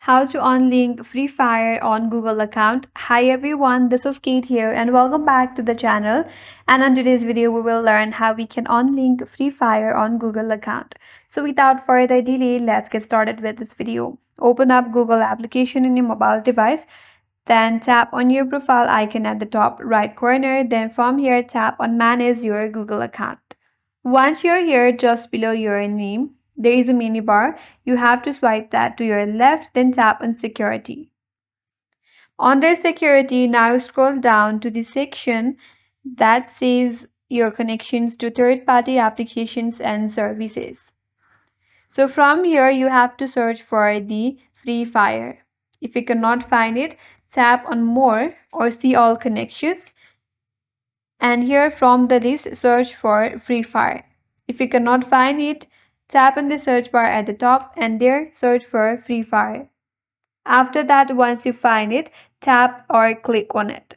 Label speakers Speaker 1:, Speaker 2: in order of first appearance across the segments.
Speaker 1: How to unlink Free Fire on Google account. Hi everyone, this is Kate here and welcome back to the channel. And on today's video, we will learn how we can unlink Free Fire on Google account. So without further delay, let's get started with this video. Open up Google application in your mobile device. Then tap on your profile icon at the top right corner. Then from here, tap on Manage your Google account. Once you're here, just below your name, there is a mini bar. You have to swipe that to your left, then tap on Security. Under Security, now scroll down to the section that says your connections to third-party applications and services. So from here, you have to search for the Free Fire. If you cannot find it, tap on More or See All Connections. And here from the list, search for Free Fire. If you cannot find it, tap on the search bar at the top and there search for Free Fire. After that, once you find it, tap or click on it.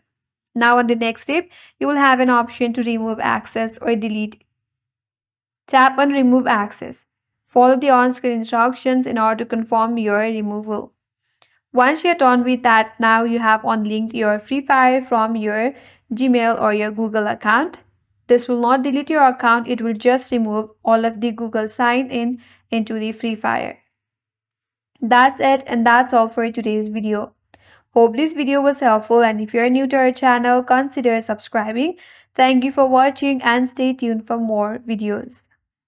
Speaker 1: Now on the next step, you will have an option to remove access or delete. Tap on Remove Access. Follow the on-screen instructions in order to confirm your removal. Once you're done with that, now you have unlinked your Free Fire from your Gmail or your Google account. This will not delete your account, it will just remove all of the Google sign in into the Free Fire. That's it, and that's all for today's video. Hope this video was helpful, and if you're new to our channel, consider subscribing. Thank you for watching and stay tuned for more videos.